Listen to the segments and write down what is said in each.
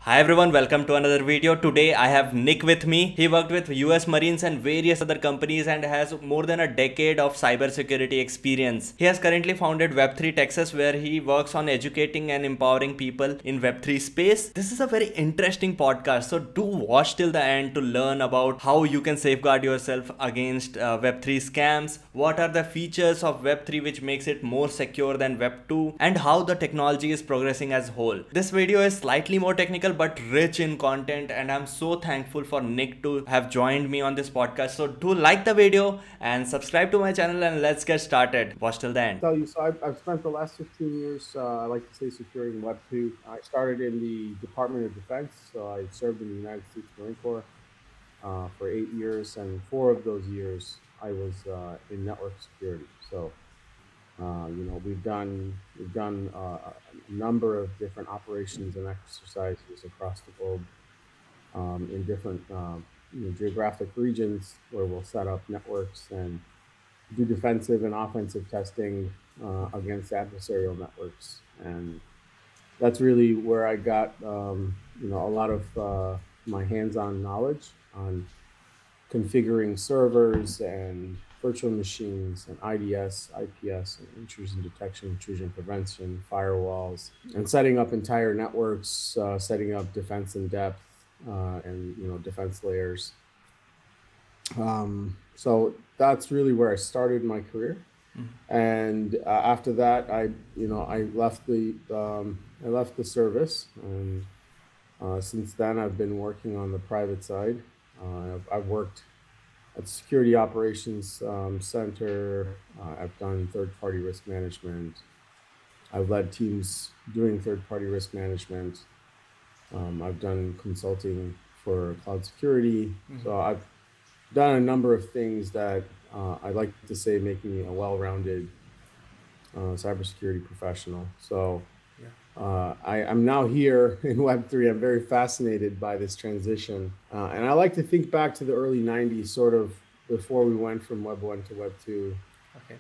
Hi everyone, welcome to another video. Today I have Nick with me. He worked with US Marines and various other companies and has more than a decade of cybersecurity experience. He has currently founded Web3 Texas, where he works on educating and empowering people in Web3 space. This is a very interesting podcast, so do watch till the end to learn about how you can safeguard yourself against Web3 scams, what are the features of Web3 which makes it more secure than Web2, and how the technology is progressing as a whole. This video is slightly more technical but rich in content, and I'm so thankful for Nick to have joined me on this podcast. So do like the video and subscribe to my channel, and let's get started. Watch till the end. I've spent the last 15 years, I like to say, securing Web 2. I started in the Department of Defense, so I served in the United States Marine Corps for 8 years, and 4 of those years I was in network security. So, we've done a number of different operations and exercises across the globe in different geographic regions where we'll set up networks and do defensive and offensive testing against adversarial networks. And that's really where I got, a lot of my hands-on knowledge on configuring servers and virtual machines and IDS, IPS, and intrusion detection, intrusion prevention, firewalls, and setting up entire networks, setting up defense in depth, and defense layers. So that's really where I started my career. And after that, I left the service, and since then I've been working on the private side. I've worked at the Security Operations Center. I've done third-party risk management. I've led teams doing third-party risk management. I've done consulting for cloud security. So I've done a number of things that I'd like to say make me a well-rounded cybersecurity professional. So I'm now here in Web3. I'm very fascinated by this transition. And I like to think back to the early 90s, sort of before we went from Web 1 to Web 2. Okay.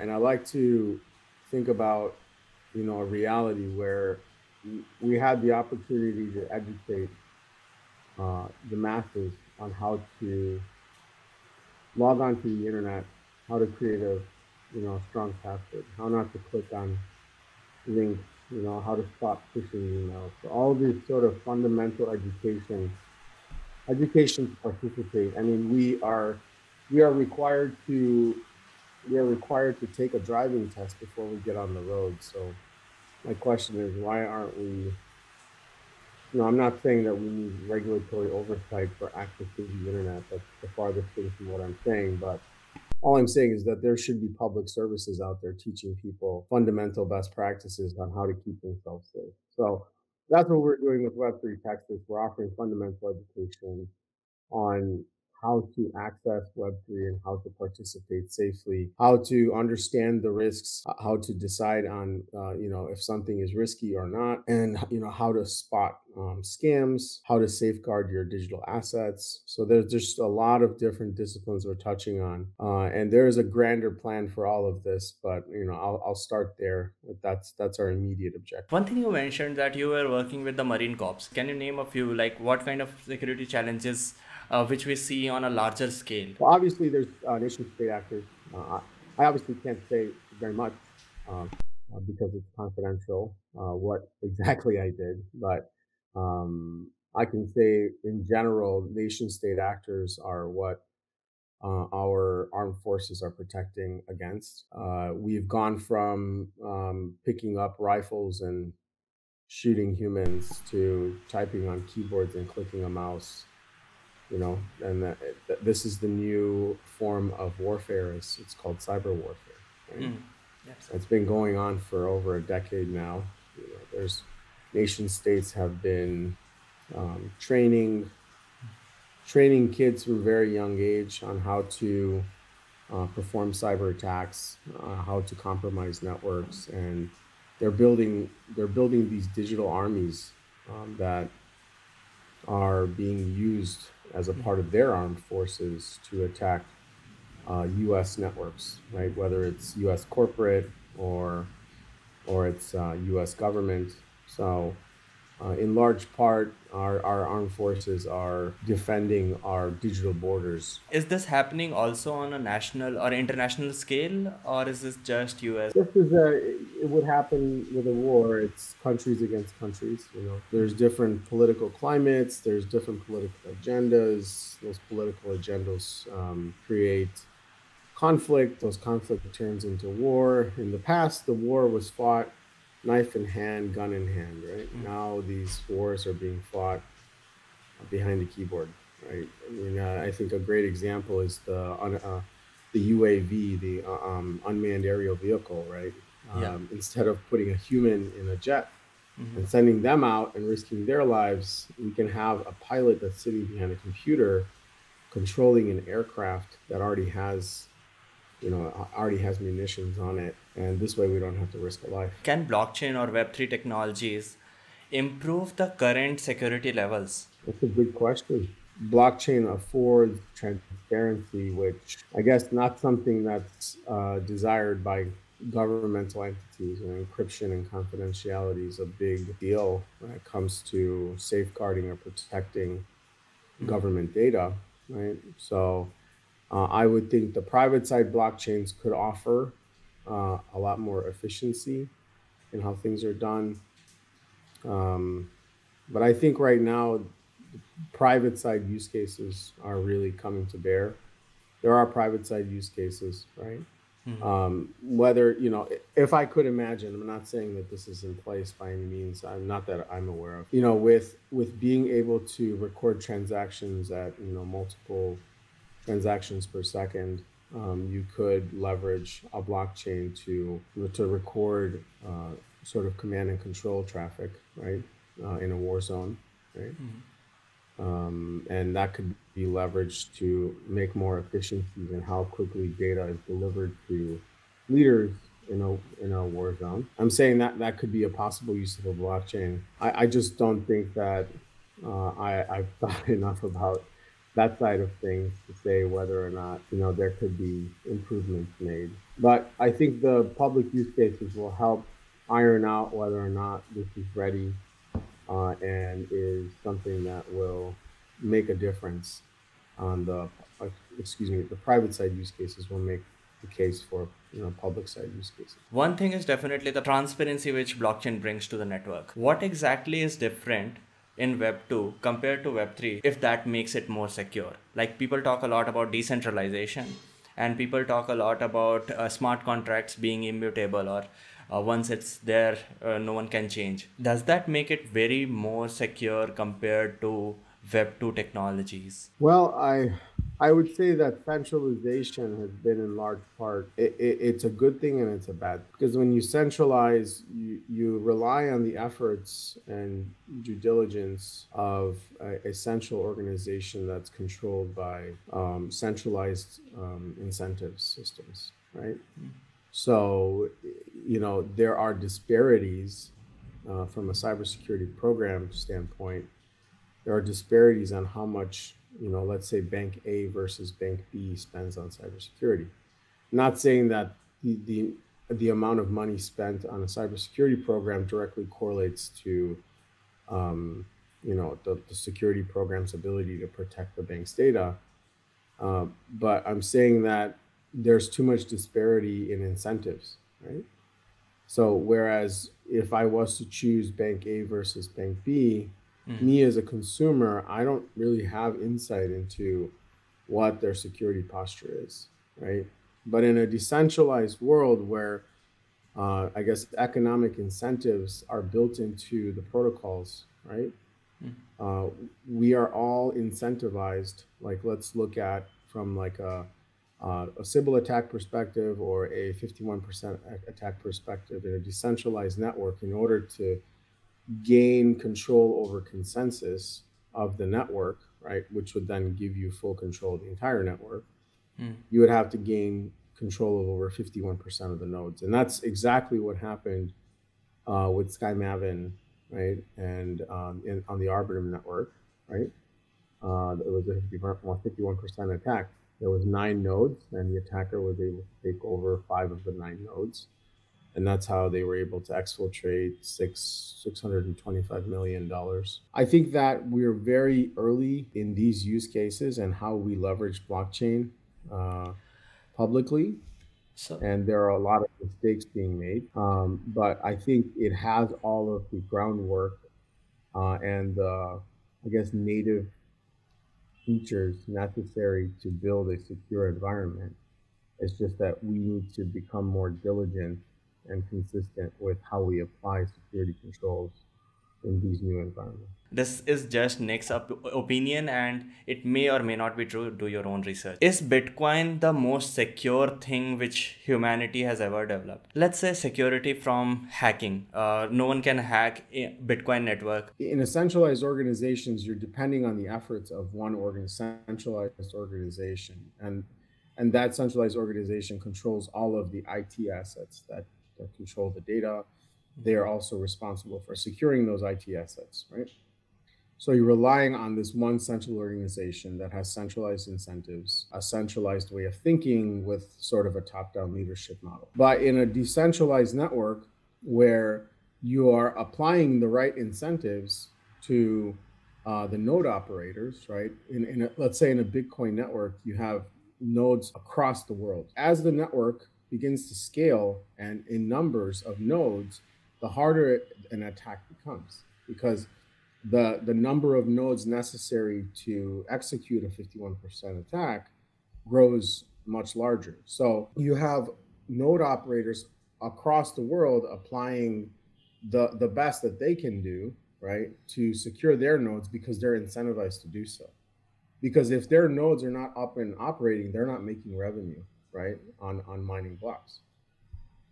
And I like to think about, a reality where we had the opportunity to educate the masses on how to log on to the internet, how to create a strong password, how not to click on links, how to stop phishing emails. So all these sort of fundamental education to participate. I mean, we are required to take a driving test before we get on the road. So my question is, why aren't we? I'm not saying that we need regulatory oversight for access to the internet. That's the farthest thing from what I'm saying. But all I'm saying is that there should be public services out there teaching people fundamental best practices on how to keep themselves safe. So that's what we're doing with Web3 Texas. We're offering fundamental education on how to access Web3 and how to participate safely, how to understand the risks, how to decide on, if something is risky or not, and, how to spot scams, how to safeguard your digital assets. So there's just a lot of different disciplines we're touching on. And there is a grander plan for all of this, but, I'll start there. That's our immediate objective. One thing you mentioned that you were working with the Marine Corps. Can you name a few, like what kind of security challenges which we see on a larger scale? Well, obviously, there's nation state actors. I obviously can't say very much because it's confidential what exactly I did, but I can say in general, nation state actors are what our armed forces are protecting against. We've gone from picking up rifles and shooting humans to typing on keyboards and clicking a mouse. And this is the new form of warfare. It's called cyber warfare. Right? Yes. It's been going on for over a decade now. There's nation states have been training kids from a very young age on how to perform cyber attacks, how to compromise networks, and they're building these digital armies that are being used as a part of their armed forces to attack U.S. networks, right? Whether it's U.S. corporate or it's U.S. government. So in large part, our armed forces are defending our digital borders. Is this happening also on a national or international scale, or is this just US? Just as it would happen with a war, it's countries against countries. You know, there's different political climates, there's different political agendas. Those political agendas create conflict. Those conflict turns into war. In the past, the war was fought knife in hand, gun in hand, right? Now these wars are being fought behind the keyboard, right? I mean, I think a great example is the UAV, the unmanned aerial vehicle, right? Yeah. Instead of putting a human in a jet and sending them out and risking their lives, we can have a pilot that's sitting behind a computer controlling an aircraft that already has munitions on it, and this way we don't have to risk a life. Can blockchain or Web3 technologies improve the current security levels? That's a good question. Blockchain affords transparency, which I guess not something that's desired by governmental entities. And encryption and confidentiality is a big deal when it comes to safeguarding or protecting government data, right? So I would think the private side blockchains could offer a lot more efficiency in how things are done. But I think right now, private side use cases are really coming to bear. There are private side use cases, right? Whether, if I could imagine, I'm not saying that this is in place by any means, not that I'm aware of, with being able to record transactions at, multiple transactions per second, you could leverage a blockchain to record sort of command and control traffic, right, in a war zone, right? And that could be leveraged to make more efficiencies in how quickly data is delivered to leaders in a war zone. I'm saying that could be a possible use of a blockchain. I just don't think that I've thought enough about that side of things to say whether or not, there could be improvements made. But I think the public use cases will help iron out whether or not this is ready and is something that will make a difference on the private side use cases will make the case for, public side use cases. One thing is definitely the transparency which blockchain brings to the network. What exactly is different in Web 2 compared to Web 3 if that makes it more secure? Like, people talk a lot about decentralization, and people talk a lot about smart contracts being immutable, or once it's there, no one can change. Does that make it very more secure compared to Web 2 technologies? Well, I would say that centralization has been in large part, it's a good thing and it's a bad thing. Because when you centralize, you rely on the efforts and due diligence of a central organization that's controlled by centralized incentives systems, right? So, there are disparities from a cybersecurity program standpoint. There are disparities on how much, let's say Bank A versus Bank B spends on cybersecurity. Not saying that the amount of money spent on a cybersecurity program directly correlates to, the security program's ability to protect the bank's data. But I'm saying that there's too much disparity in incentives, right? So whereas if I was to choose Bank A versus Bank B, me as a consumer, I don't really have insight into what their security posture is, right? But in a decentralized world where I guess economic incentives are built into the protocols, right? We are all incentivized. Like, let's look at from like a Sybil attack perspective or a 51% attack perspective in a decentralized network. In order to gain control over consensus of the network, right, which would then give you full control of the entire network, you would have to gain control of over 51% of the nodes. And that's exactly what happened with Sky Maven, right, and on the Arbitrum network, right? It was a 51% attack. There was 9 nodes, and the attacker was able to take over 5 of the 9 nodes. And that's how they were able to exfiltrate $625 million. I think that we're very early in these use cases and how we leverage blockchain publicly. So And there are a lot of mistakes being made. But I think it has all of the groundwork and I guess native features necessary to build a secure environment. It's just that we need to become more diligent and consistent with how we apply security controls in these new environments. this is just Nick's opinion, and it may or may not be true. Do your own research. Is Bitcoin the most secure thing which humanity has ever developed? Let's say security from hacking. No one can hack a Bitcoin network. In a centralized organizations, you're depending on the efforts of one centralized organization, and that centralized organization controls all of the IT assets that control the data. They are also responsible for securing those IT assets, right? So you're relying on this one central organization that has centralized incentives, a centralized way of thinking with sort of a top-down leadership model. But in a decentralized network where you are applying the right incentives to the node operators, right? Let's say in a Bitcoin network, you have nodes across the world. As the network begins to scale and in numbers of nodes, the harder an attack becomes, because the number of nodes necessary to execute a 51% attack grows much larger. So you have node operators across the world applying the best that they can do, right, to secure their nodes because they're incentivized to do so. Because if their nodes are not up and operating, they're not making revenue, right, on mining blocks.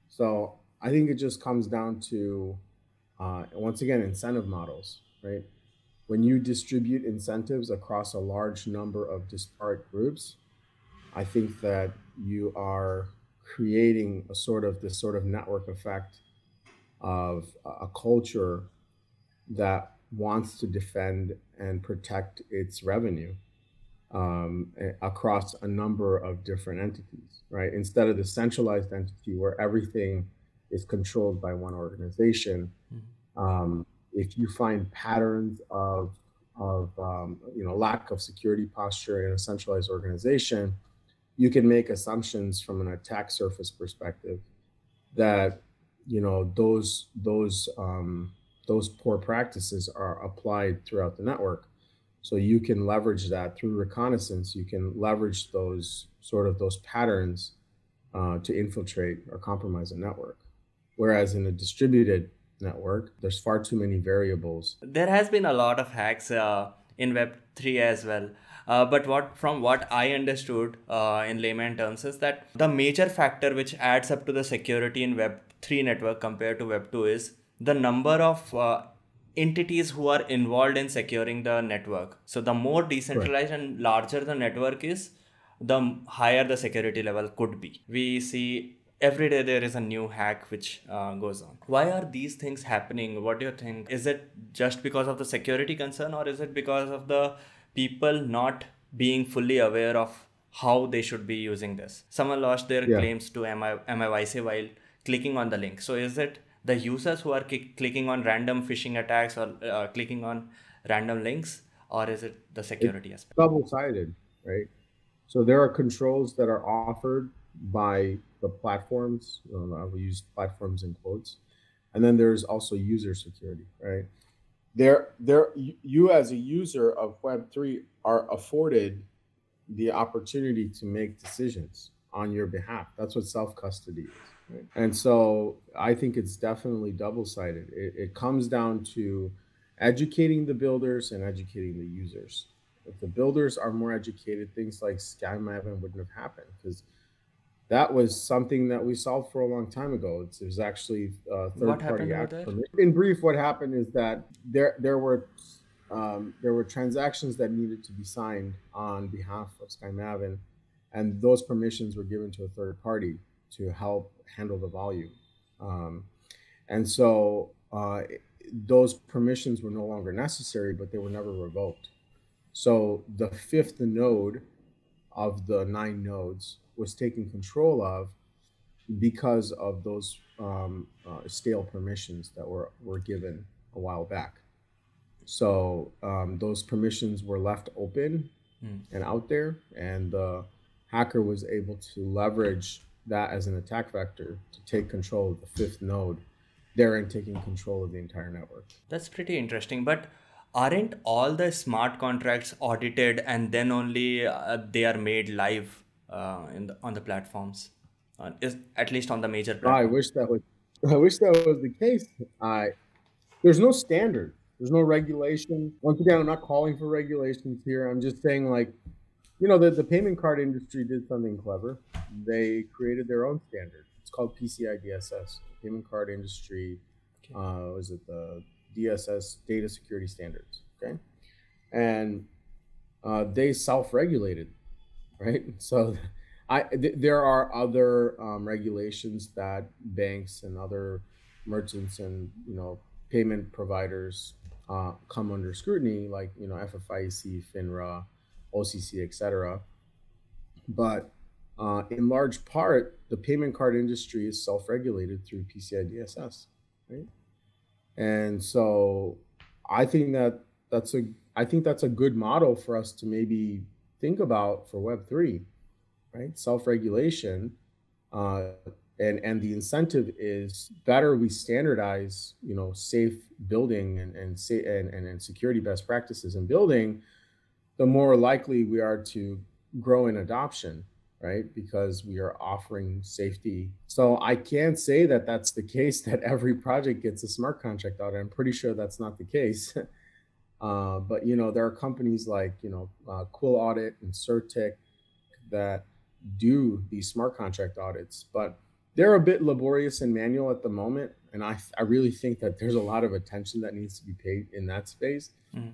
So I think it just comes down to, once again, incentive models, right? When you distribute incentives across a large number of disparate groups, I think that you are creating this sort of network effect of a culture that wants to defend and protect its revenue across a number of different entities, right? Instead of the centralized entity where everything is controlled by one organization. If you find patterns of lack of security posture in a centralized organization, you can make assumptions from an attack surface perspective that those poor practices are applied throughout the network. So you can leverage that through reconnaissance. You can leverage those patterns to infiltrate or compromise a network. Whereas in a distributed network, there's far too many variables. There has been a lot of hacks in Web3 as well. But from what I understood in layman terms is that the major factor which adds up to the security in Web3 network compared to Web2 is the number of entities who are involved in securing the network. So the more decentralized and larger the network is, the higher the security level could be. We see every day there is a new hack which goes on. Why are these things happening? What do you think? Is it just because of the security concern, or is it because of the people not being fully aware of how they should be using this? Someone lost their claims to MIYC while clicking on the link. So is it the users who are clicking on random phishing attacks or clicking on random links, or is it the security aspect? Double-sided, right? So there are controls that are offered by the platforms. We use platforms in quotes, and then there's also user security, right? You as a user of Web3 are afforded the opportunity to make decisions on your behalf. That's what self-custody is. Right? And so I think it's definitely double-sided. It comes down to educating the builders and educating the users. If the builders are more educated, things like SkyMavin wouldn't have happened, because that was something that we solved for a long time ago. It was actually third-party act. In brief, what happened is that there were transactions that needed to be signed on behalf of SkyMavin, and those permissions were given to a third party to help handle the volume. And so those permissions were no longer necessary, but they were never revoked. So the fifth node of the 9 nodes was taken control of because of those stale permissions that were given a while back. So those permissions were left open and out there, and the hacker was able to leverage that as an attack vector to take control of the fifth node, therein taking control of the entire network. That's pretty interesting. But aren't all the smart contracts audited and then only they are made live on the platforms? Is at least on the major platforms. I wish that was the case. There's no standard. There's no regulation. Once again, I'm not calling for regulations here. I'm just saying, like, the payment card industry did something clever. They created their own standard. It's called PCI DSS. Payment card industry, was it the DSS, Data Security Standards? Okay, and they self-regulated, right? So, there are other regulations that banks and other merchants and payment providers come under scrutiny, like FFIEC, FINRA, OCC, etc. But in large part, the payment card industry is self-regulated through PCI DSS, right? And so I think that's a good model for us to maybe think about for Web3, right? Self-regulation, and the incentive is better we standardize, safe building and security best practices in building, the more likely we are to grow in adoption, right? Because we are offering safety. So I can't say that that's the case, that every project gets a smart contract audit. I'm pretty sure that's not the case. But there are companies like Quill Audit and Certic that do these smart contract audits, but they're a bit laborious and manual at the moment. And I really think that there's a lot of attention that needs to be paid in that space. Mm-hmm.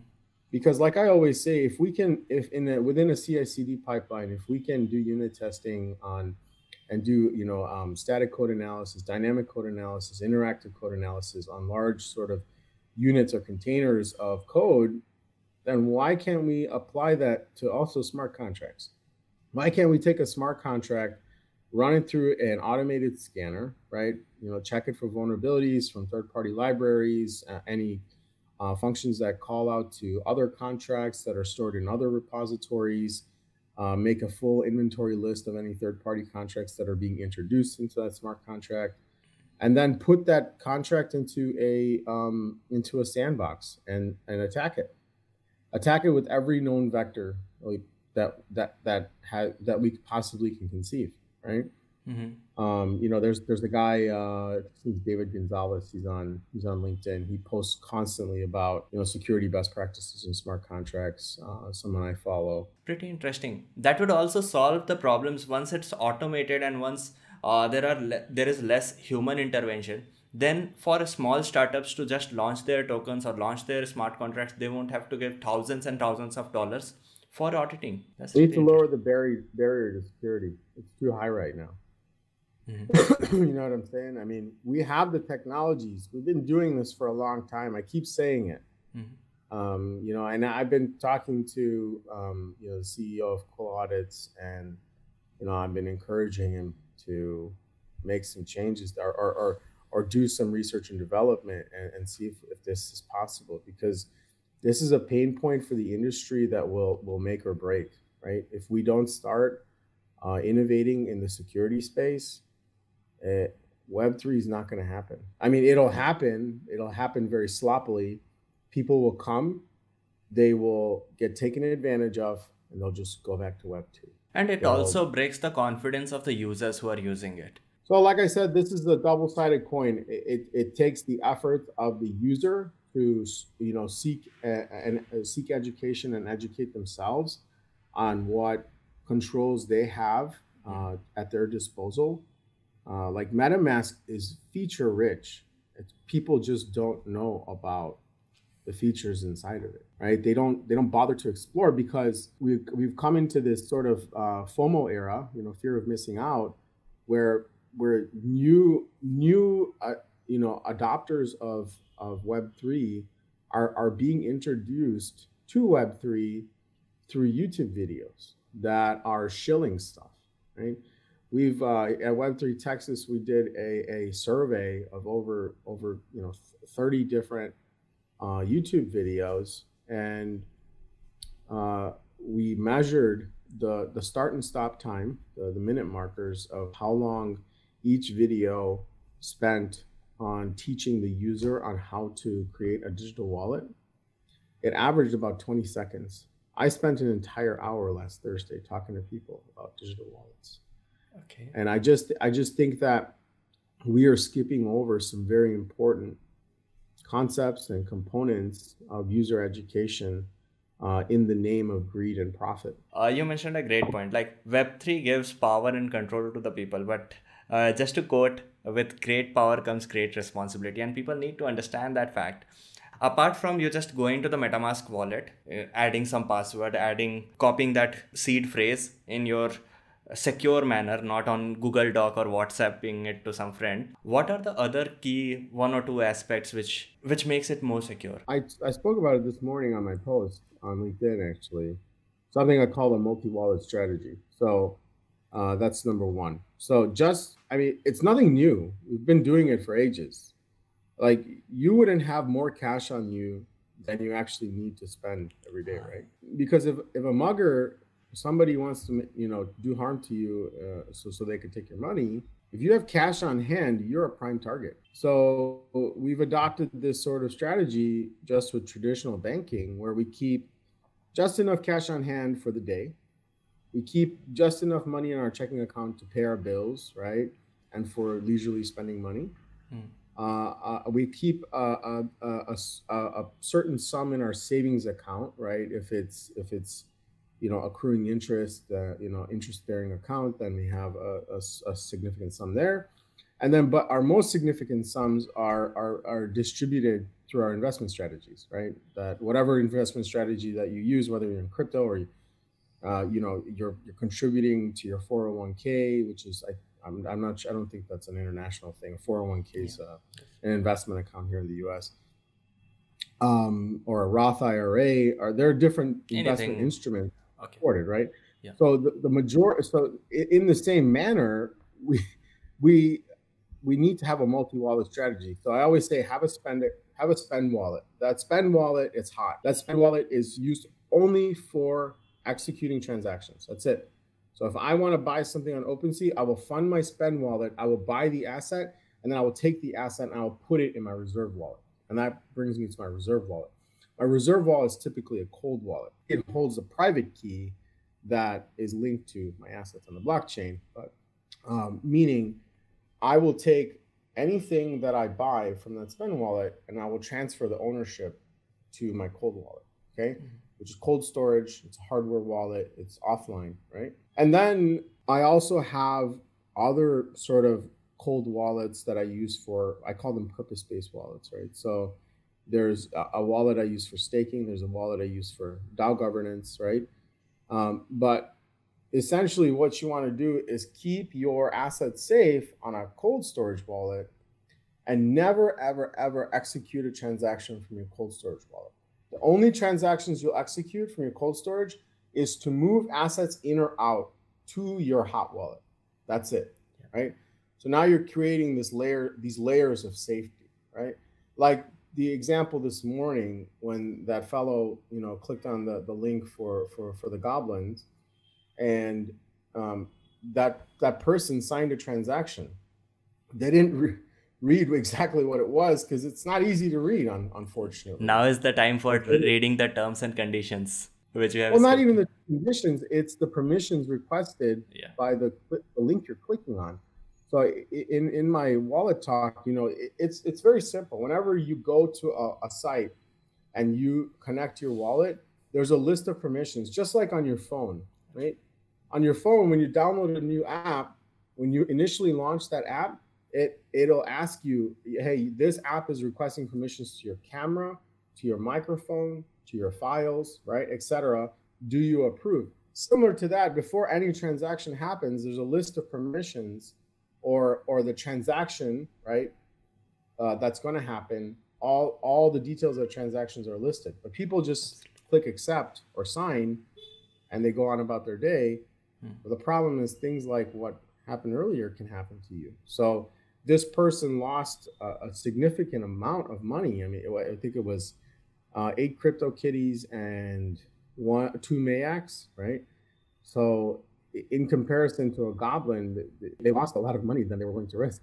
Because like I always say, within a CI/CD pipeline, if we can do unit testing on and do static code analysis, dynamic code analysis, interactive code analysis on large sort of units or containers of code, then why can't we apply that to also smart contracts? Why can't we take a smart contract, run it through an automated scanner, right? Check it for vulnerabilities from third-party libraries, any functions that call out to other contracts that are stored in other repositories, make a full inventory list of any third-party contracts that are being introduced into that smart contract, and then put that contract into a sandbox and attack it. Attack it with every known vector that we possibly can conceive, right? Mm-hmm. There's a guy, David Gonzalez. He's on LinkedIn. He posts constantly about security best practices and smart contracts. Someone I follow. Pretty interesting. That would also solve the problems once it's automated and once there is less human intervention. Then for small startups to just launch their tokens or launch their smart contracts, they won't have to give thousands and thousands of dollars for auditing. We need to lower the barrier to security. It's too high right now. Mm-hmm. You know what I'm saying? I mean, we have the technologies. We've been doing this for a long time. I keep saying it. Mm-hmm. And I've been talking to the CEO of Quill Audits, and I've been encouraging him to make some changes or do some research and development and see if this is possible, because this is a pain point for the industry that will make or break, right? If we don't start innovating in the security space, Web3 is not going to happen. I mean, it'll happen. It'll happen very sloppily. People will come, they will get taken advantage of, and they'll just go back to Web2. And it also breaks the confidence of the users who are using it. So like I said, this is the double-sided coin. It takes the effort of the user to seek education and educate themselves on what controls they have at their disposal. Like MetaMask is feature rich. People just don't know about the features inside of it, right? They don't bother to explore because we've come into this sort of FOMO era, fear of missing out, where new adopters of Web3 are being introduced to Web3 through YouTube videos that are shilling stuff, right? We've at Web3 Texas, we did a survey of over 30 different YouTube videos, and we measured the start and stop time, the minute markers of how long each video spent on teaching the user on how to create a digital wallet. It averaged about 20 seconds. I spent an entire hour last Thursday talking to people about digital wallets. Okay. And I just think that we are skipping over some very important concepts and components of user education in the name of greed and profit. You mentioned a great point. Like Web3 gives power and control to the people, but just to quote, with great power comes great responsibility, and people need to understand that fact. Apart from you just going to the MetaMask wallet, adding some password, copying that seed phrase in your secure manner, not on Google Doc or WhatsApping it to some friend, what are the other key one or two aspects which makes it more secure? I spoke about it this morning on my post on LinkedIn, actually. Something I call a multi-wallet strategy. So that's number one. So it's nothing new. We've been doing it for ages. Like, you wouldn't have more cash on you than you actually need to spend every day, right? Because if a mugger, somebody wants to do harm to you so they can take your money, if you have cash on hand, you're a prime target. So we've adopted this sort of strategy just with traditional banking, where we keep just enough cash on hand for the day. We keep just enough money in our checking account to pay our bills, right? And for leisurely spending money. We keep a certain sum in our savings account, right? If it's accruing interest, interest-bearing account, then we have a significant sum there. And then, but our most significant sums are distributed through our investment strategies, right? That whatever investment strategy that you use, whether you're in crypto or you're contributing to your 401k, which is I don't think that's an international thing. 401k is an investment account here in the U.S. Or a Roth IRA, or there are different investment instruments supported, right? Yeah. So the majority. So in the same manner, we need to have a multi-wallet strategy. So I always say have a spend wallet. That spend wallet is hot. That spend wallet is used only for executing transactions. That's it. So if I want to buy something on OpenSea, I will fund my spend wallet. I will buy the asset, and then I will take the asset and I will put it in my reserve wallet. And that brings me to my reserve wallet. My reserve wallet is typically a cold wallet. It holds a private key that is linked to my assets on the blockchain, but meaning I will take anything that I buy from that spend wallet and I will transfer the ownership to my cold wallet, okay? Which is cold storage, it's a hardware wallet, it's offline, right? And then I also have other sort of cold wallets that I use I call them purpose-based wallets, right? So there's a wallet I use for staking, there's a wallet I use for DAO governance, right? But essentially what you want to do is keep your assets safe on a cold storage wallet and never, ever, ever execute a transaction from your cold storage wallet. The only transactions you'll execute from your cold storage is to move assets in or out to your hot wallet. That's it, right? So now you're creating these layers of safety, right? Like the example this morning when that fellow, clicked on the link for the goblins, and that person signed a transaction. They didn't read exactly what it was because it's not easy to read, unfortunately. Now is the time for reading the terms and conditions, which you have. Well, not even the conditions; it's the permissions requested by the link you're clicking on. So in my wallet talk, it's very simple. Whenever you go to a site and you connect your wallet, there's a list of permissions, just like on your phone, right? On your phone, when you download a new app, when you initially launch that app, it'll ask you, hey, this app is requesting permissions to your camera, to your microphone, to your files, right, etc. Do you approve? Similar to that, before any transaction happens, there's a list of permissions or the transaction, right, that's going to happen. All the details of transactions are listed, but people just click accept or sign and they go on about their day. But the problem is things like what happened earlier can happen to you. So this person lost a significant amount of money. I mean, I think it was 8 crypto kitties and 2 Mayaks, right? So in comparison to a goblin, they lost a lot of money than they were willing to risk.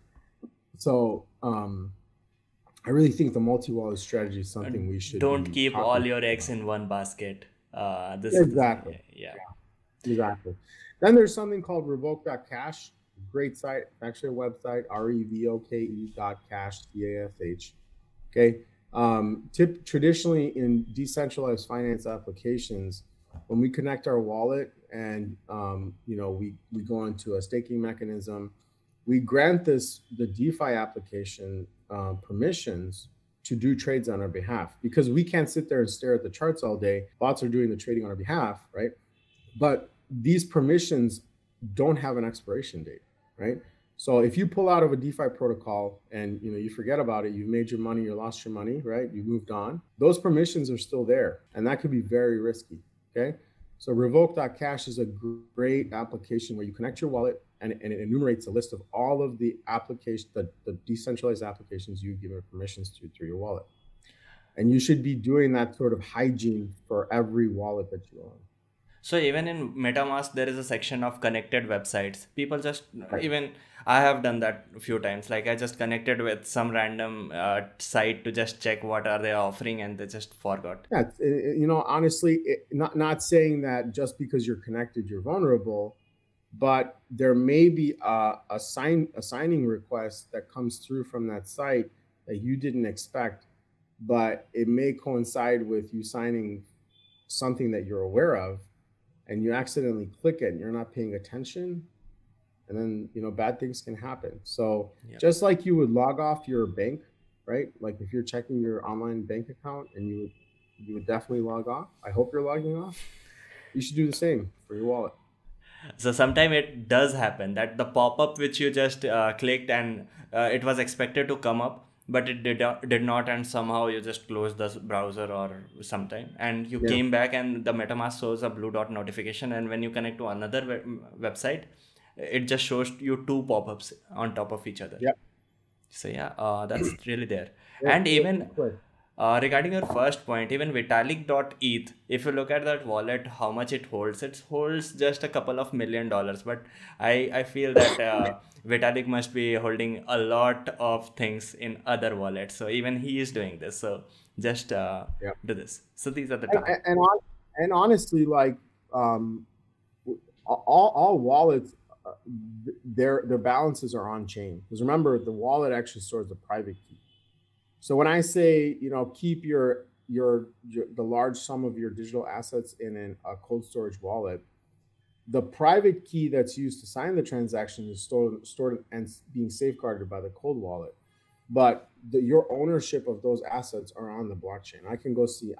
So I really think the multi-wallet strategy is something we should Don't be keep all talking your eggs about. in one basket. Exactly. Yeah. Exactly. Then there's something called revoke.cash. Great site, actually a website, revoke.cash, CASH. Okay. Traditionally in decentralized finance applications, when we connect our wallet and we go into a staking mechanism, we grant the DeFi application permissions to do trades on our behalf, because we can't sit there and stare at the charts all day. Bots are doing the trading on our behalf, right? But these permissions don't have an expiration date, right? So if you pull out of a DeFi protocol and you forget about it, you made your money, you lost your money, right? You moved on. Those permissions are still there, and that could be very risky. Okay, so revoke.cash is a great application where you connect your wallet and it enumerates a list of all of the applications, the decentralized applications you've given permissions to through your wallet. And you should be doing that sort of hygiene for every wallet that you own. So even in MetaMask, there is a section of connected websites. People just, even I have done that a few times. Like I just connected with some random site to just check what are they offering, and they just forgot. Yeah, honestly, not saying that just because you're connected, you're vulnerable, but there may be a signing request that comes through from that site that you didn't expect, but it may coincide with you signing something that you're aware of, and you accidentally click it and you're not paying attention, and then bad things can happen. So just like you would log off your bank, right? Like if you're checking your online bank account, and you would definitely log off. I hope you're logging off. You should do the same for your wallet. So sometimes it does happen that the pop-up which you just clicked and it was expected to come up, but it did not, and somehow you just closed the browser or sometime, and you came back and the MetaMask shows a blue dot notification, and when you connect to another website, it just shows you 2 pop-ups on top of each other. Yeah. So that's really there. And even regarding your first point, even Vitalik.eth, if you look at that wallet, how much it holds just a couple of $1 million. But I feel that Vitalik must be holding a lot of things in other wallets. So even he is doing this. So just do this. So these are the topics. And honestly, like all wallets, their balances are on chain. Because remember, the wallet actually stores the private key. So when I say, keep the large sum of your digital assets in a cold storage wallet, the private key that's used to sign the transaction is stored and being safeguarded by the cold wallet. But your ownership of those assets are on the blockchain. I can go see,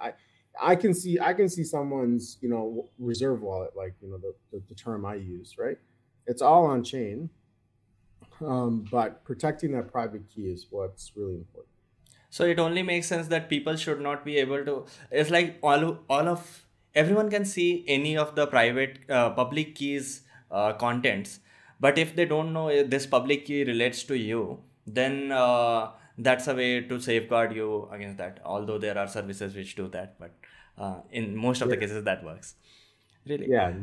I can see someone's, reserve wallet, like, the term I use, right? It's all on chain, but protecting that private key is what's really important. So it only makes sense that people should not be able to. It's like everyone can see any of the private public keys contents, but if they don't know this public key relates to you, then that's a way to safeguard you against that. Although there are services which do that, but in most of the cases that works. Really. Yeah.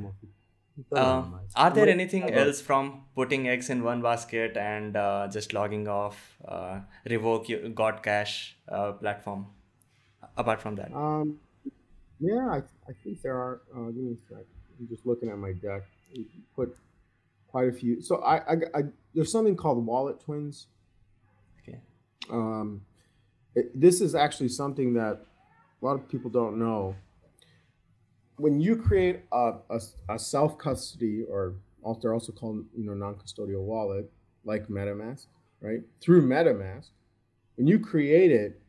Are there anything else from putting eggs in one basket and just logging off, revoke got cash platform apart from that? Yeah, I think there are. Give me a sec. I'm just looking at my deck. We put quite a few. So I there's something called wallet twins. Okay. This is actually something that a lot of people don't know. When you create a self-custody, or they're also called non-custodial wallet, like MetaMask, right? Through MetaMask, when you create it,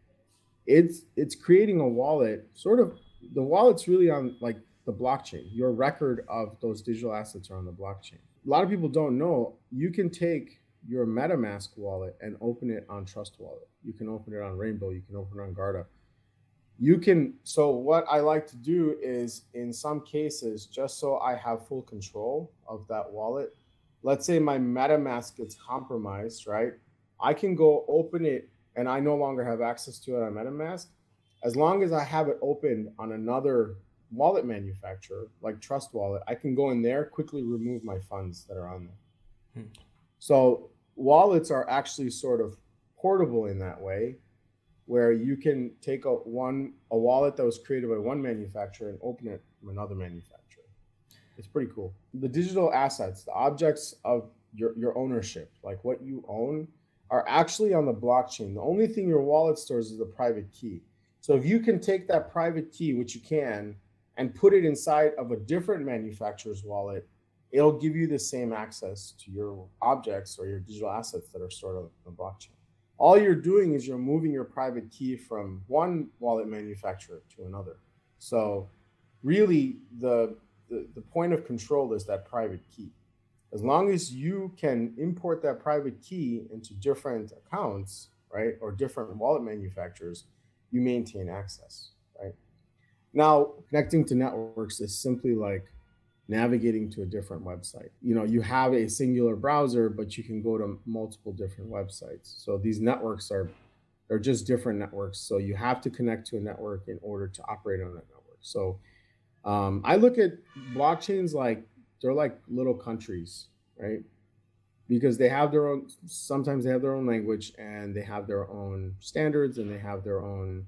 it's creating a wallet. Sort of, the wallet's really on like the blockchain. Your record of those digital assets are on the blockchain. A lot of people don't know you can take your MetaMask wallet and open it on Trust Wallet. You can open it on Rainbow. You can open it on Garda. So what I like to do is, in some cases, just so I have full control of that wallet, let's say my MetaMask gets compromised, right? I can go open it and I no longer have access to it on MetaMask. As long as I have it opened on another wallet manufacturer, like Trust Wallet, I can go in there, quickly remove my funds that are on there. So wallets are actually sort of portable in that way, where you can take a wallet that was created by one manufacturer and open it from another manufacturer. It's pretty cool. The digital assets, the objects of your ownership, like what you own, are actually on the blockchain. The only thing your wallet stores is the private key. So if you can take that private key, which you can, and put it inside of a different manufacturer's wallet, it'll give you the same access to your objects or your digital assets that are stored on the blockchain. All you're doing is you're moving your private key from one wallet manufacturer to another. So really the point of control is that private key. As long as you can import that private key into different accounts, right, or different wallet manufacturers, you maintain access, right? Now, connecting to networks is simply like navigating to a different website. You know, you have a singular browser, but you can go to multiple different websites. So these networks they're just different networks. So you have to connect to a network in order to operate on that network. So I look at blockchains like they're like little countries, right? Because they have their own, sometimes they have their own language and they have their own standards and they have their own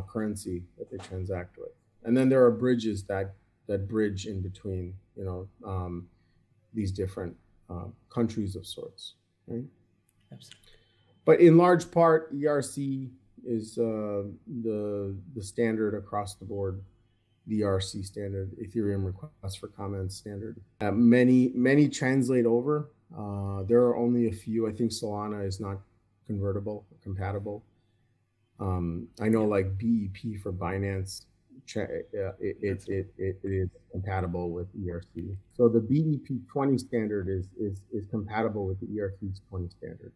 currency that they transact with. And then there are bridges that bridge in between, you know, these different countries of sorts, right? Absolutely. But in large part, ERC is the standard across the board. The ERC standard, Ethereum request for comments standard. Many translate over. There are only a few. I think Solana is not compatible. I know like BEP for Binance, it is compatible with ERC. So the BEP 20 standard is compatible with the ERC's 20 standard,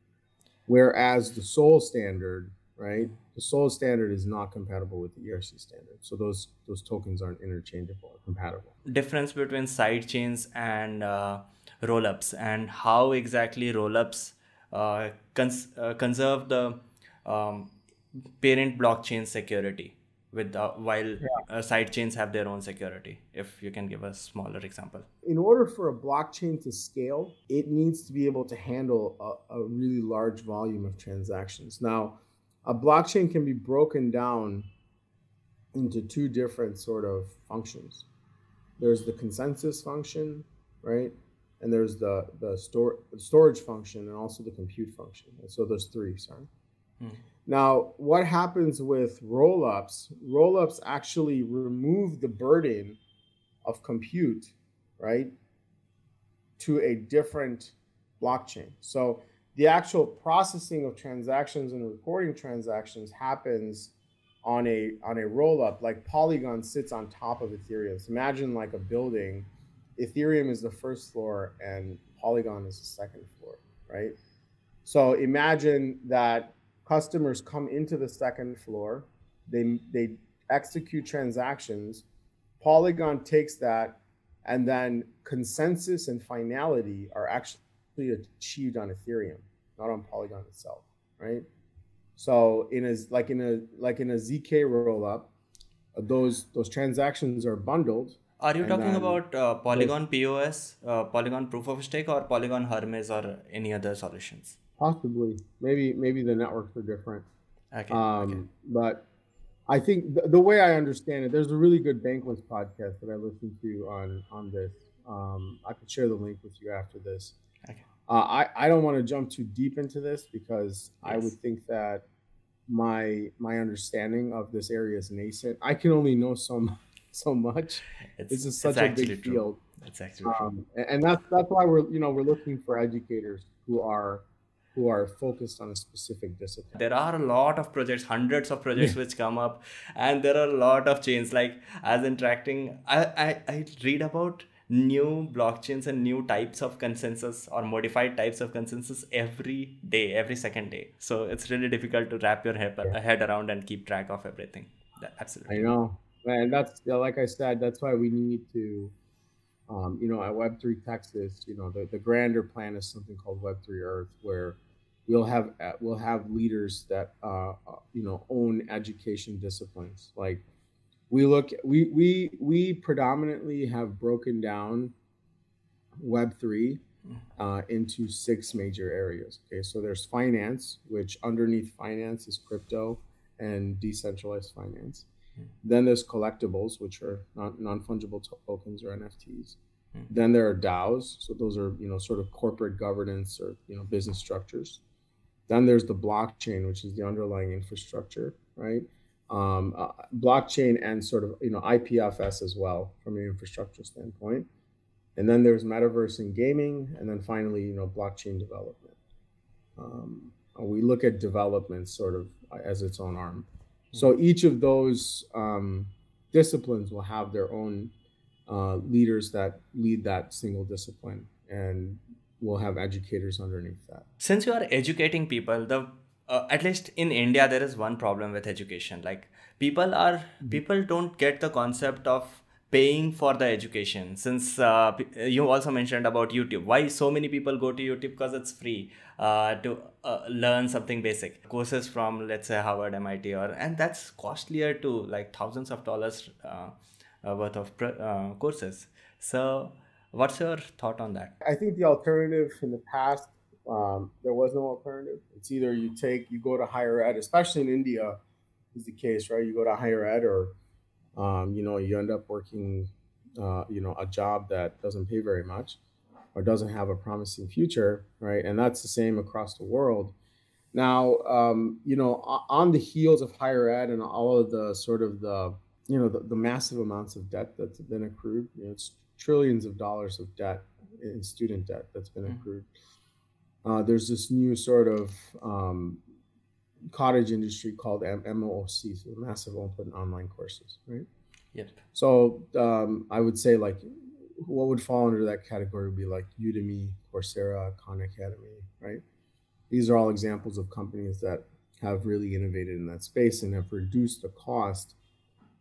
whereas the Sol standard, right? The Sol standard is not compatible with the ERC standard. So those tokens aren't interchangeable or compatible. Difference between sidechains and rollups, and how exactly rollups conserve the parent blockchain security while sidechains have their own security. If you can give a smaller example. In order for a blockchain to scale, it needs to be able to handle a really large volume of transactions. Now, a blockchain can be broken down into two different sort of functions. There's the consensus function, right? And there's the storage function and also the compute function. And so there's three, sorry. Now, what happens with rollups? Rollups actually remove the burden of compute, right, to a different blockchain. So the actual processing of transactions and recording transactions happens on a rollup. Like Polygon sits on top of Ethereum. So imagine like a building. Ethereum is the first floor and Polygon is the second floor, right? So imagine that customers come into the second floor, they execute transactions, Polygon takes that, and then consensus and finality are actually achieved on Ethereum, not on Polygon itself, right? So in a ZK rollup, those transactions are bundled. Are you talking about Polygon POS, Polygon Proof of Stake, or Polygon Hermes, or any other solutions? Possibly, maybe the networks are different. Okay. But I think the way I understand it, there's a really good Bankless podcast that I listened to on this. I could share the link with you after this. Okay. I don't want to jump too deep into this because I would think that my understanding of this area is nascent. I can only know so much. This is such a big field. It's actually true. And that's why we're looking for educators who are focused on a specific discipline. There are a lot of projects, hundreds of projects which come up, and there are a lot of chains. Like as interacting, I read about new blockchains and new types of consensus or modified types of consensus every day, every second day. So it's really difficult to wrap your head around and keep track of everything. Absolutely. I know. And that's, like I said, that's why we need to At Web3 Texas, the grander plan is something called Web3 Earth, where we'll have leaders that own education disciplines. Like we predominantly have broken down Web3 into 6 major areas. Okay, so there's finance, which underneath finance is crypto and decentralized finance. Then there's collectibles, which are non-fungible tokens or NFTs. Then there are DAOs, so those are sort of corporate governance or business structures. Then there's the blockchain, which is the underlying infrastructure, right? Blockchain and sort of IPFS as well from an infrastructure standpoint. And then there's metaverse and gaming, and then finally blockchain development. We look at development sort of as its own arm. So each of those disciplines will have their own leaders that lead that single discipline, and we'll have educators underneath that. Since you are educating people, at least in India, there is one problem with education. Like people don't get the concept of paying for the education. Since you also mentioned about YouTube, why so many people go to YouTube? Because it's free to learn something basic. Courses from, let's say, Harvard, MIT, and that's costlier to like thousands of dollars worth of courses. So what's your thought on that? I think the alternative in the past, there was no alternative. It's either you go to higher ed, especially in India is the case, right? You go to higher ed, or you end up working, a job that doesn't pay very much or doesn't have a promising future, right? And that's the same across the world. Now, on the heels of higher ed and all of the sort of the massive amounts of debt that's been accrued, it's trillions of dollars of debt in student debt that's been accrued. There's this new sort of cottage industry called MOOC, so massive open online courses, right? Yep. So I would say like what would fall under that category would be like Udemy, Coursera, Khan Academy, right? These are all examples of companies that have really innovated in that space and have reduced the cost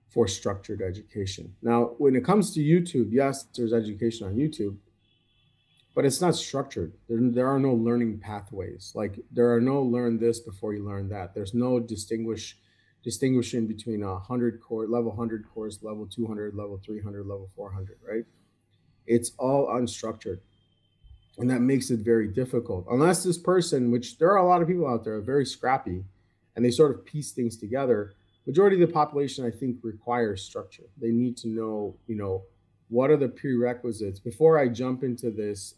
for structured education. Now, when it comes to YouTube, yes, there's education on YouTube, but it's not structured. There are no learning pathways. Like there are no learn this before you learn that. There's no distinguishing between level 100 course, level 200, level 300, level 400, right? It's all unstructured. And that makes it very difficult. Unless this person, which there are a lot of people out there, are very scrappy, and they sort of piece things together. Majority of the population, I think, requires structure. They need to know, what are the prerequisites before I jump into this,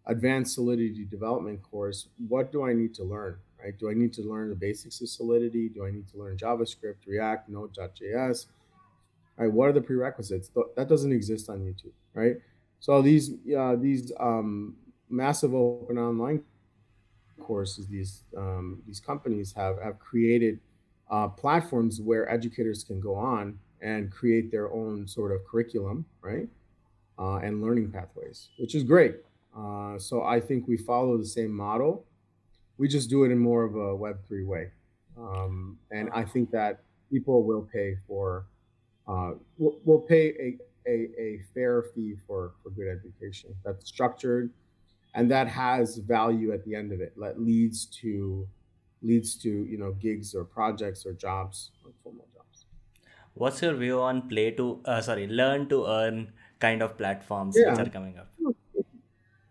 advanced Solidity development course. What do I need to learn, right? Do I need to learn the basics of Solidity? Do I need to learn JavaScript, React, Node.js? Right? What are the prerequisites? That doesn't exist on YouTube, right? So these massive open online courses, these companies have created platforms where educators can go on and create their own sort of curriculum, right? And learning pathways, which is great. So I think we follow the same model. We just do it in more of a Web3 way. And I think that people will pay will pay a fair fee for good education that's structured and that has value at the end of it, that leads to gigs or projects or jobs, or formal jobs. What's your view on learn to earn kind of platforms which are coming up?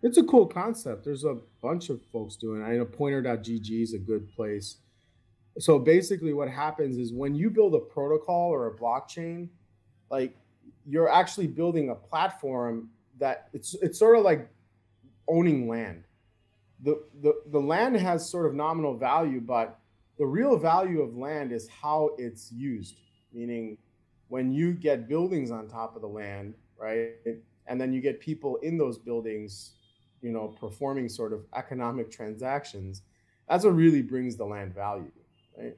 It's a cool concept. There's a bunch of folks doing it. I know pointer.gg is a good place. So basically what happens is when you build a protocol or a blockchain, like you're actually building a platform that it's sort of like owning land. The land has sort of nominal value, but the real value of land is how it's used. Meaning when you get buildings on top of the land, right? And then you get people in those buildings, performing sort of economic transactions, that's what really brings the land value, right?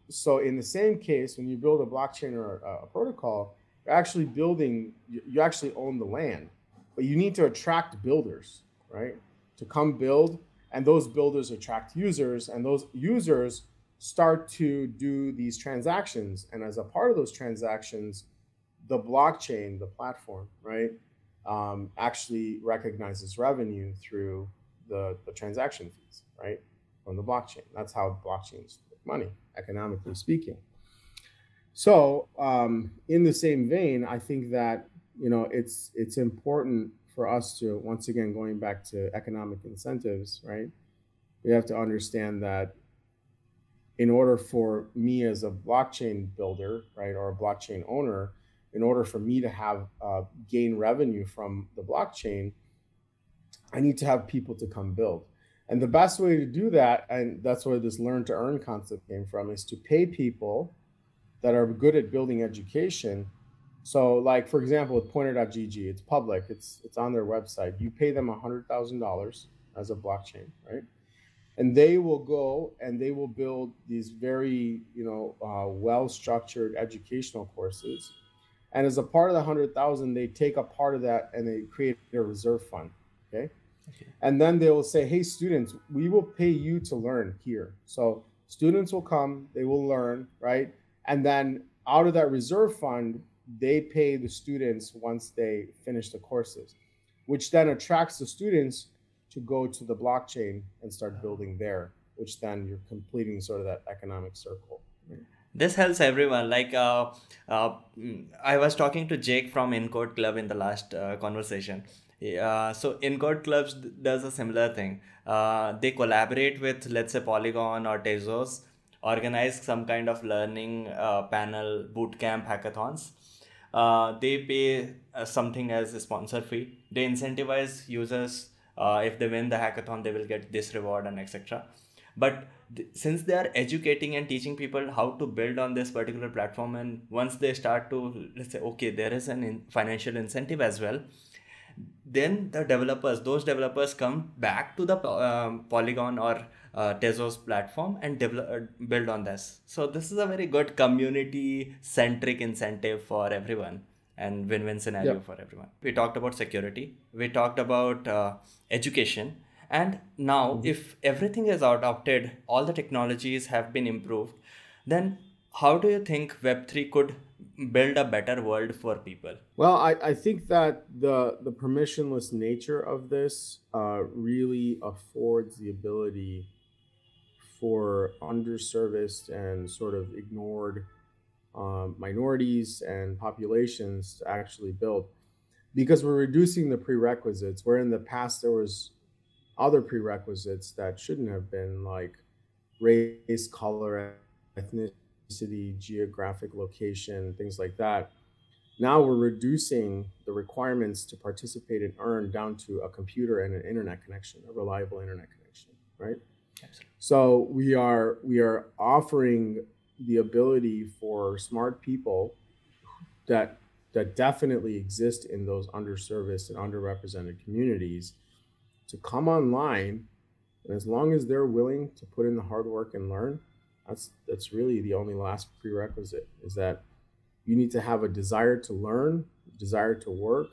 So in the same case, when you build a blockchain or a protocol, you actually own the land, but you need to attract builders, right? To come build, and those builders attract users, and those users start to do these transactions. And as a part of those transactions, the blockchain, the platform, right, actually recognizes revenue through the transaction fees, right, from the blockchain. That's how blockchains make money, economically speaking. So in the same vein, I think that, you know, it's important for us to, once again, going back to economic incentives, right? We have to understand that in order for me as a blockchain builder, right, or a blockchain owner, in order for me to have gain revenue from the blockchain, I need to have people to come build. And the best way to do that, and that's where this learn to earn concept came from, is to pay people that are good at building education. So like, for example, with pointer.gg, it's public, it's on their website. You pay them $100,000 as a blockchain, right? And they will go and they will build these very, you know, well-structured educational courses. And as a part of the 100,000, they take a part of that and they create a reserve fund, okay? And then they will say, hey, students, we will pay you to learn here. So students will come, they will learn, right? And then out of that reserve fund, they pay the students once they finish the courses, which then attracts the students to go to the blockchain and start building there, which then you're completing sort of that economic circle. This helps everyone. Like I was talking to Jake from Encode Club in the last conversation. So Encode Clubs does a similar thing. They collaborate with, let's say, Polygon or Tezos, organize some kind of learning panel, bootcamp, hackathons. They pay something as a sponsor fee. They incentivize users. If they win the hackathon, they will get this reward and etc. But since they are educating and teaching people how to build on this particular platform, and once they start to, let's say, okay, there is an financial incentive as well, then the developers, those developers come back to the Polygon or Tezos platform and build on this. So this is a very good community-centric incentive for everyone and win-win scenario for everyone. We talked about security, we talked about education, and now if everything is adopted, all the technologies have been improved, then how do you think Web3 could build a better world for people? Well, I think that the permissionless nature of this really affords the ability for underserviced and sort of ignored minorities and populations to actually build, because we're reducing the prerequisites, where in the past there was other prerequisites that shouldn't have been, like race, color, ethnicity, geographic location, things like that. Now we're reducing the requirements to participate and earn down to a computer and an internet connection, a reliable internet connection, right? Absolutely. So we are offering the ability for smart people that definitely exist in those underserviced and underrepresented communities to come online, and as long as they're willing to put in the hard work and learn, that's really the only last prerequisite, is that you need to have a desire to learn, desire to work,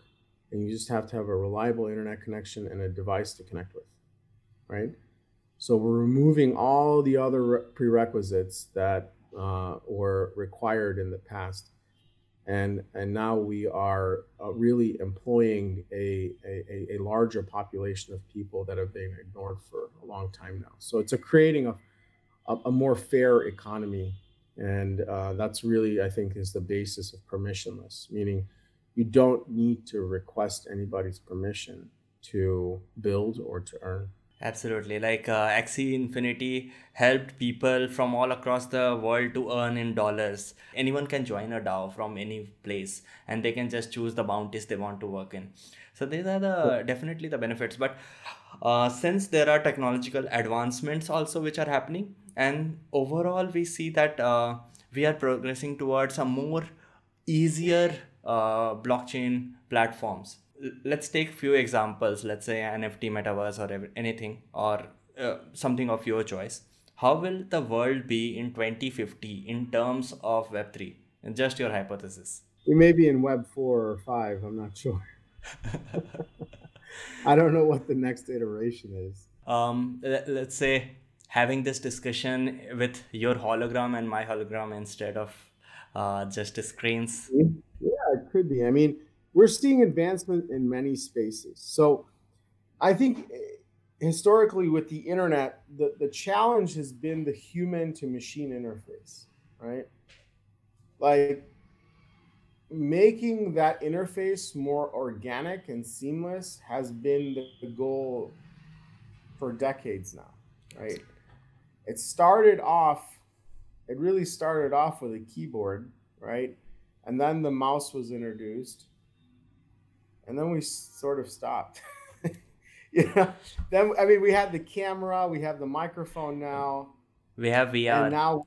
and you just have to have a reliable internet connection and a device to connect with, right? So we're removing all the other prerequisites that were required in the past. And now we are really employing a larger population of people that have been ignored for a long time now. So it's creating a more fair economy. And that's really, I think, is the basis of permissionless, meaning you don't need to request anybody's permission to build or to earn. Absolutely. Like Axie Infinity helped people from all across the world to earn in dollars. Anyone can join a DAO from any place and they can just choose the bounties they want to work in. So these are definitely the benefits. But since there are technological advancements also which are happening, and overall we see that we are progressing towards a more easier blockchain platforms. Let's take few examples. Let's say NFT, metaverse, or anything, or something of your choice. How will the world be in 2050 in terms of Web3? And just your hypothesis. We may be in Web 4 or 5. I'm not sure. I don't know what the next iteration is. Let's say having this discussion with your hologram and my hologram instead of just screens. Yeah, it could be. I mean, we're seeing advancement in many spaces. So I think historically with the internet, the challenge has been the human to machine interface, right? Like making that interface more organic and seamless has been the goal for decades now, right? It really started off with a keyboard, right? And then the mouse was introduced, and then we sort of stopped. Then I mean, we had the camera, we have the microphone now, We have VR. and now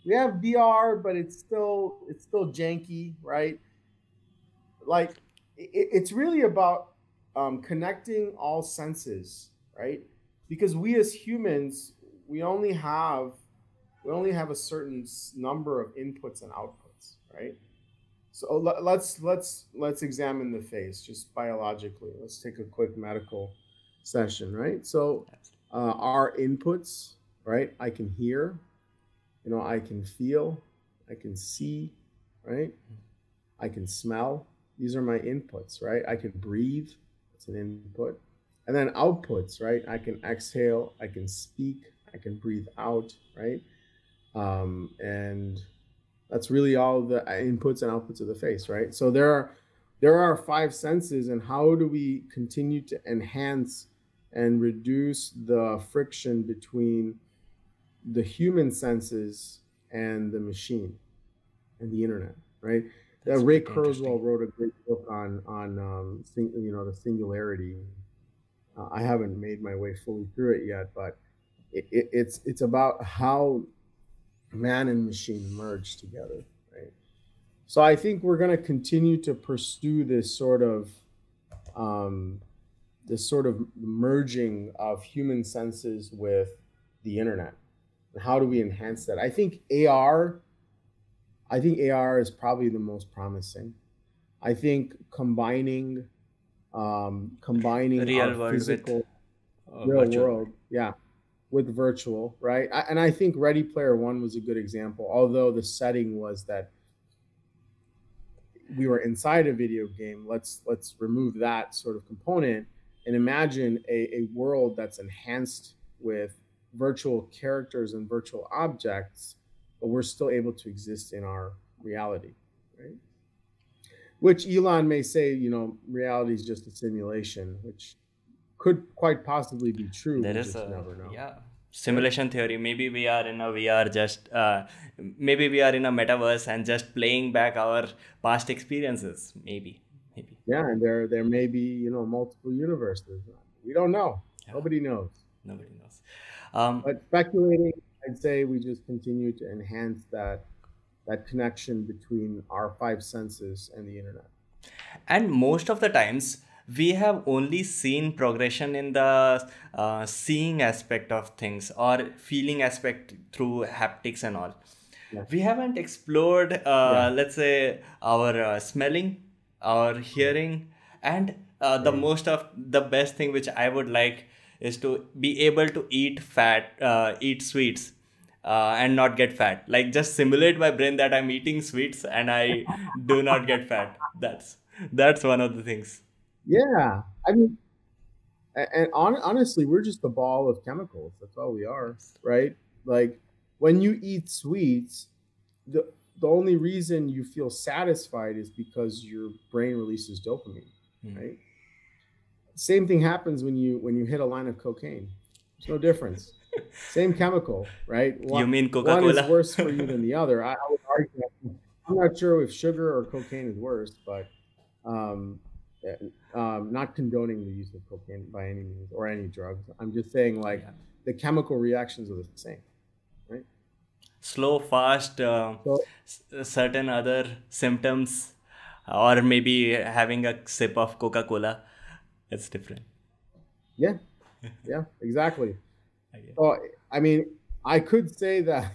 we have VR, but it's still janky, right? Like it's really about connecting all senses, right? Because we as humans, we only have a certain number of inputs and outputs, right? So let's examine the face just biologically. Let's take a quick medical session, right? So our inputs, right? I can hear, I can feel, I can see, right? I can smell. These are my inputs, right? I can breathe. That's an input. And then outputs, right? I can exhale, I can speak, I can breathe out, right? And that's really all the inputs and outputs of the face, right? So there are 5 senses, and how do we continue to enhance and reduce the friction between the human senses and the machine and the internet, right? Ray Kurzweil wrote a great book on the singularity. I haven't made my way fully through it yet, but it's about how man and machine merge together, right? So I think we're going to continue to pursue this sort of merging of human senses with the internet. And how do we enhance that? I think AR is probably the most promising. I think combining Real our world physical with real virtual world, with virtual, right? And I think Ready Player One was a good example, although the setting was that we were inside a video game. Let's remove that sort of component and imagine a world that's enhanced with virtual characters and virtual objects, but we're still able to exist in our reality, right? Which Elon may say, reality is just a simulation, which could quite possibly be true. There we is just never know. Simulation theory. Maybe we are in a VR, maybe we are in a metaverse and just playing back our past experiences. Maybe. Yeah, and there may be multiple universes. We don't know. Yeah. Nobody knows. But speculating, I'd say we just continue to enhance that connection between our 5 senses and the internet. And most of the times, we have only seen progression in the seeing aspect of things or feeling aspect through haptics and all. Yeah. We haven't explored, let's say, our smelling, our hearing, and the best thing which I would like is to be able to eat sweets and not get fat. Like just simulate my brain that I'm eating sweets and I do not get fat. That's one of the things. Yeah, I mean, and honestly, we're just a ball of chemicals. That's all we are, right? Like when you eat sweets, the only reason you feel satisfied is because your brain releases dopamine, right? Same thing happens when you hit a line of cocaine. There's no difference. Same chemical, right? You mean Coca-Cola? One is worse for you than the other. I would argue. I'm not sure if sugar or cocaine is worse, but not condoning the use of cocaine by any means or any drugs. I'm just saying the chemical reactions are the same, right? Slow, fast, certain other symptoms, or maybe having a sip of Coca-Cola, it's different. Yeah, exactly. So, I mean, I could say that,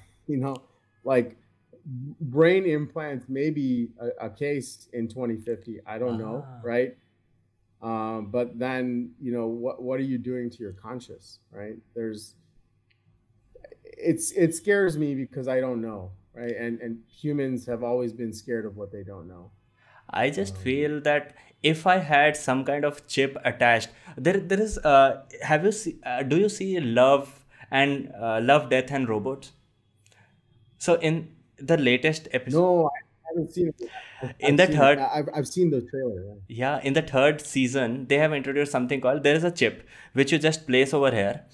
brain implants may be a case in 2050. I don't know, right? But then, what are you doing to your conscious, right? It scares me because I don't know, right? And humans have always been scared of what they don't know. I just feel that if I had some kind of chip attached, there is. Have you see? Do you see Love, Death, and Robots? So in the latest episode, No, I haven't seen it. in the third, I've seen the trailer. Yeah. yeah, in the third season, they have introduced something called there is a chip which you just place over here,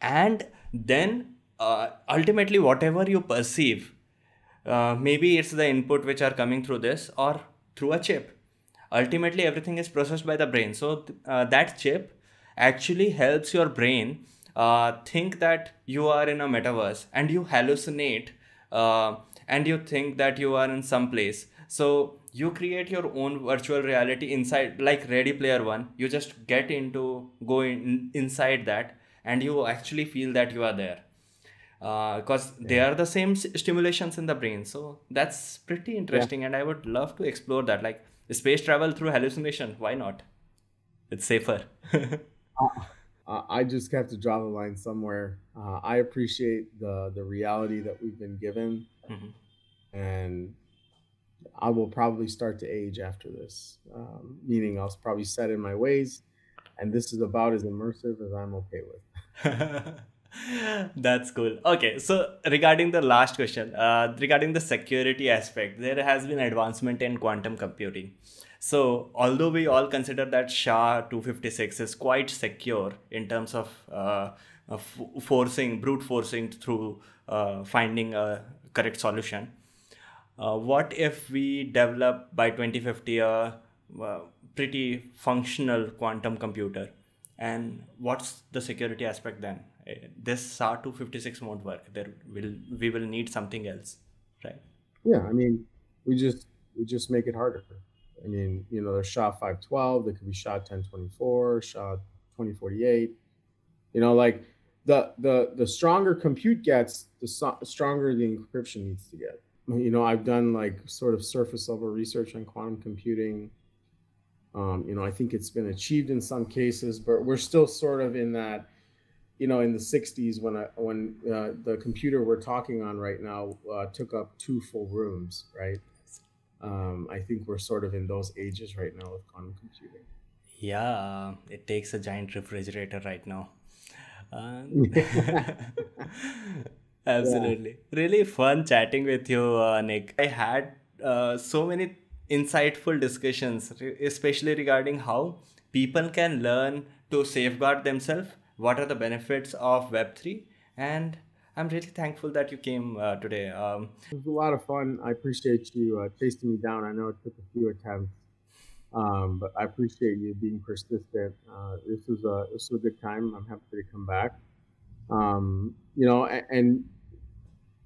and then ultimately whatever you perceive, maybe it's the input which are coming through this or through a chip. Ultimately, everything is processed by the brain. So that chip actually helps your brain think that you are in a metaverse and you hallucinate and you think that you are in some place. So you create your own virtual reality inside, like Ready Player One. You just go inside that, and you actually feel that you are there because they are the same stimulations in the brain. So that's pretty interesting, and I would love to explore that, like space travel through hallucination. Why not? It's safer. I just have to draw the line somewhere. I appreciate the reality that we've been given, and I will probably start to age after this, meaning I'll probably set in my ways, and this is about as immersive as I'm okay with. That's cool. Okay, so regarding the last question, regarding the security aspect, there has been advancement in quantum computing. So, although we all consider that SHA-256 is quite secure in terms of brute forcing through finding a correct solution, what if we develop by 2050 a pretty functional quantum computer? And what's the security aspect then? This SHA-256 won't work. We will need something else, right? Yeah, I mean, we just make it harder. I mean, there's SHA-512, there could be SHA-1024, SHA-2048. Like the stronger compute gets, the stronger the encryption needs to get. I've done like sort of surface level research on quantum computing. I think it's been achieved in some cases, but we're still sort of in that, in the 60s when the computer we're talking on right now took up 2 full rooms, right? I think we're sort of in those ages right now with quantum computing. Yeah, it takes a giant refrigerator right now. Absolutely. Yeah. Really fun chatting with you, Nick. I had so many insightful discussions, especially regarding how people can learn to safeguard themselves, what are the benefits of Web3, and I'm really thankful that you came today. It was a lot of fun. I appreciate you chasing me down. I know it took a few attempts, but I appreciate you being persistent. This was a good time. I'm happy to come back. And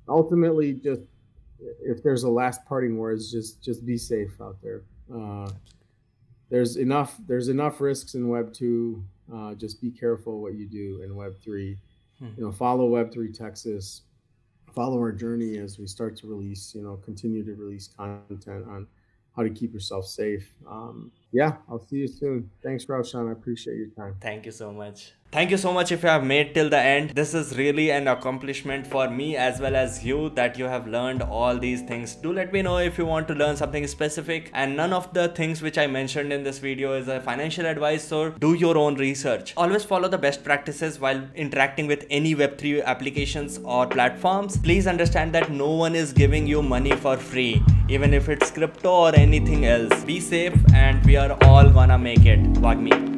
ultimately, just if there's a last parting words, just be safe out there. There's enough risks in Web 2. Just be careful what you do in Web 3. Follow Web3 Texas. Follow our journey as we start to release, continue to release content on how to keep yourself safe. I'll see you soon. Thanks, Raushan. I appreciate your time. Thank you so much. Thank you so much if you have made till the end. This is really an accomplishment for me as well as you that you have learned all these things. Do let me know if you want to learn something specific, and none of the things which I mentioned in this video is a financial advice, so do your own research. Always follow the best practices while interacting with any Web3 applications or platforms. Please understand that no one is giving you money for free, even if it's crypto or anything else. Be safe, and we are all gonna make it. Wag me.